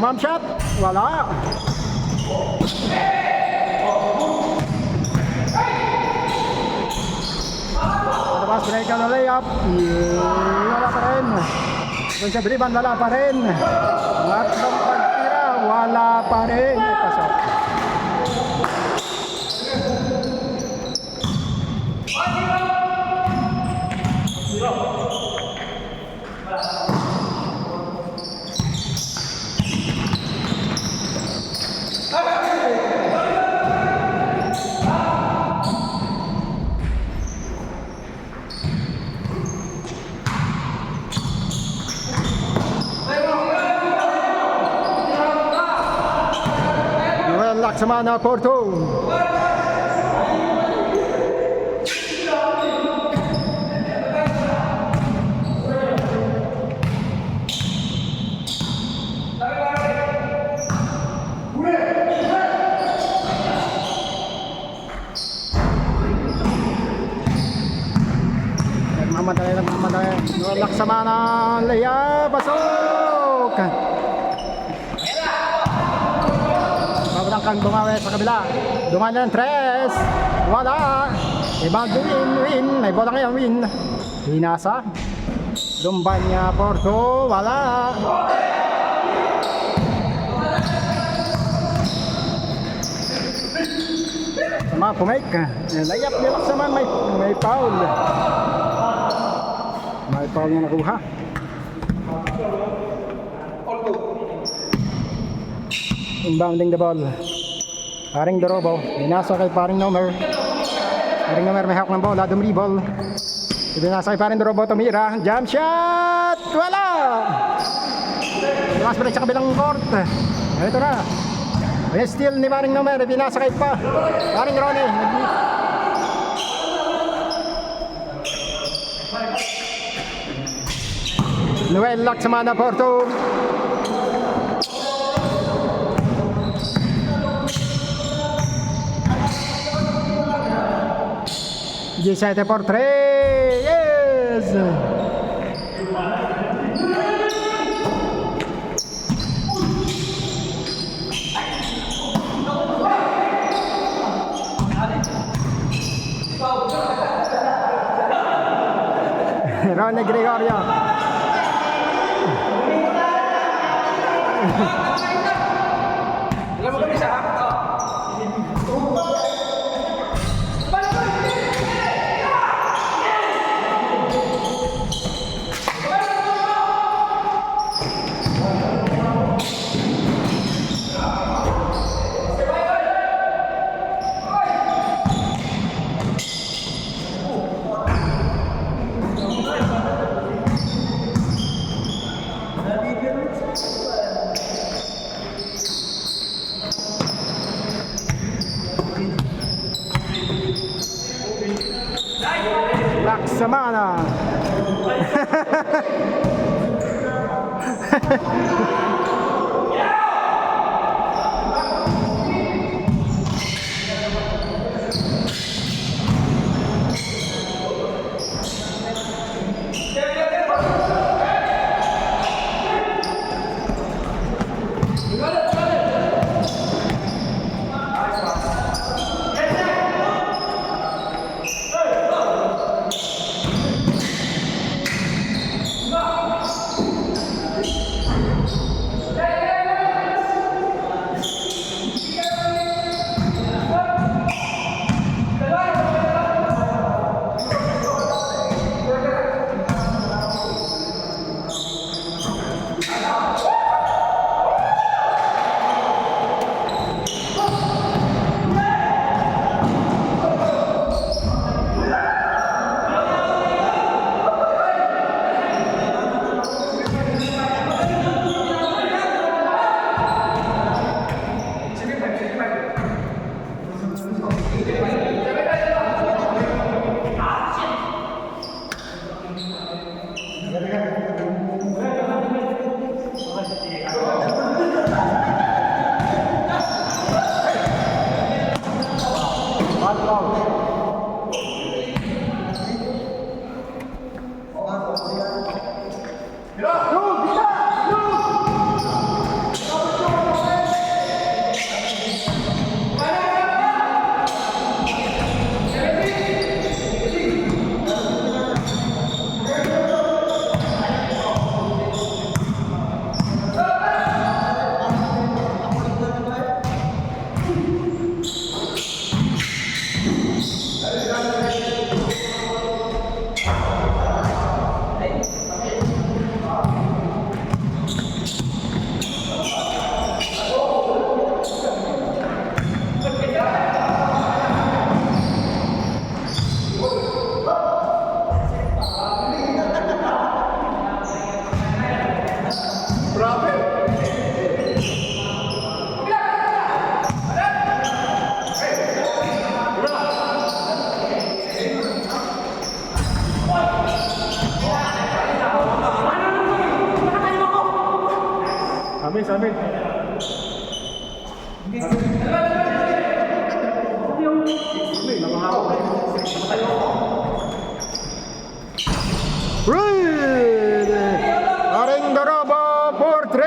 Jump shot. Wala. Labas break na layup. Wala pa rin. Kung sa Briban, wala pa rin. Matlong pagtira. Wala pa rin. Pasok. Laksamana Porto. Nagmamadali. Laksamana Leia pasok. Kang bumawi sa kabila. Duman ng tres. Wala. Ibang win. May bola ngayon win. Hinasa. Lumban niya Porto. Wala. Sama pumake. Layap niya Laksaman. May foul. May foul niya nakuha. Inbounding the ball. Paring Dorobo. Binasa kay paring Nomer. Paring Nomer may hawak ng bola. Dumribol. Binasa kay paring Dorobo. Tumira. Jump shot. Wala. Mas balik sa kabilang court. Ito na. May steal ni paring Nomer. Binasa kay paring Ronnie. Noel Laksamana Porto. G7 por 3. Yes. Ronnie Gregorio. Alam mo kami sa Laksamana. Amin, amin. Aring Daraba for 3.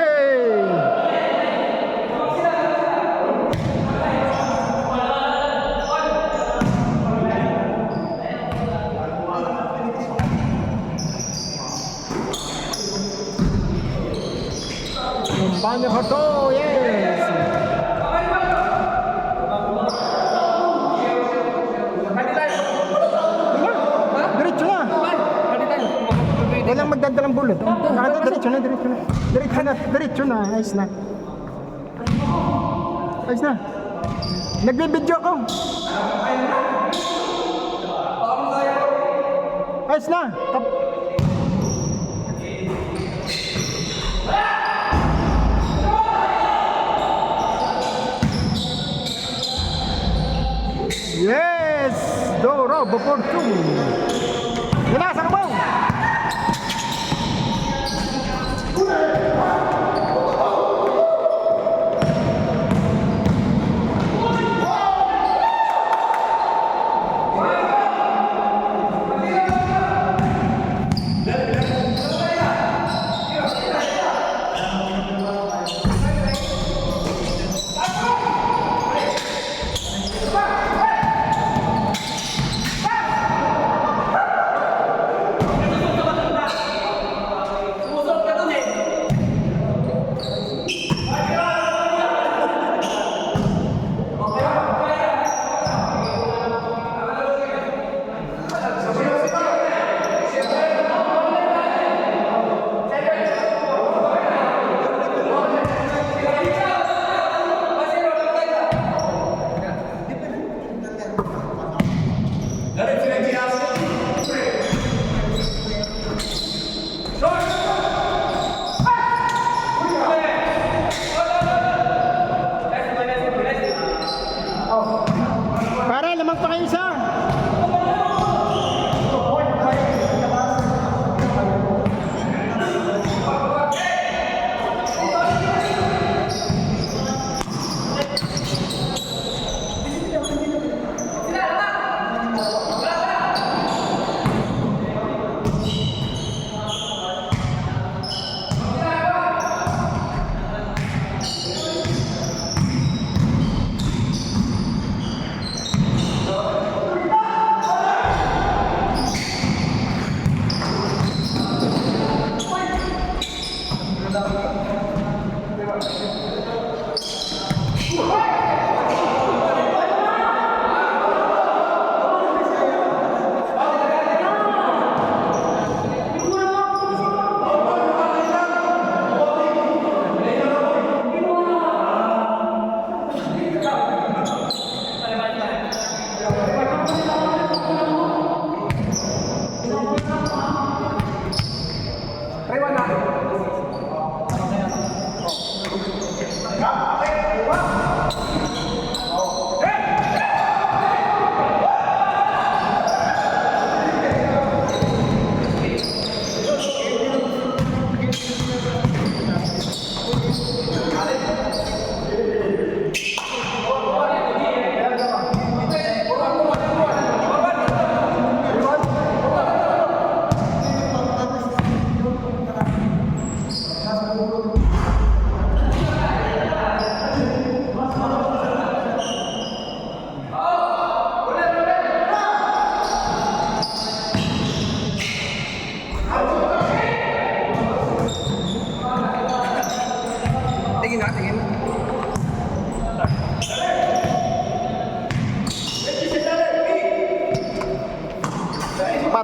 Lumbanya Horto, yes. Diretso na. Walang magdadalang bullet. Diretso na, diretso na. Diretso na, diretso na. Ayos na. Ayos na. Nagbibidyo ako. Ayos na. Yes! Doro, before 2. Ginasa ka mo! Para lamang pa kayo isa.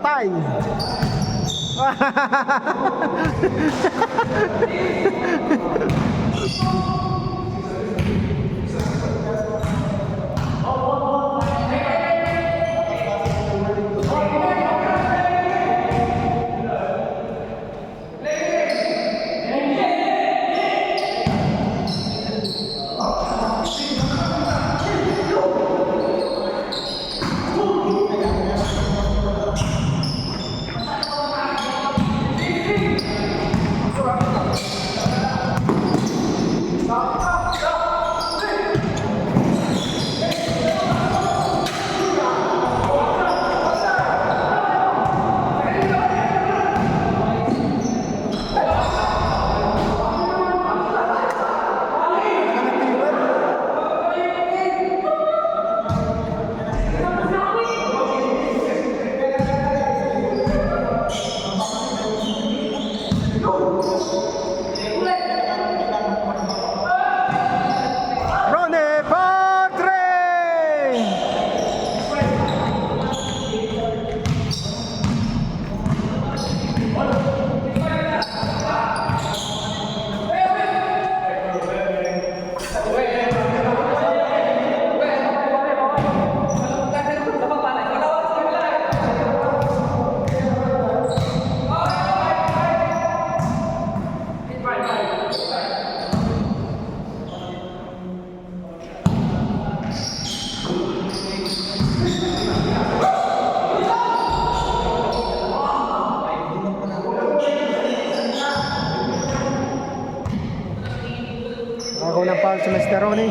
patay. Ronnie Padre! Ako ng foul si Mr. Ronnie.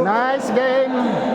Nice game.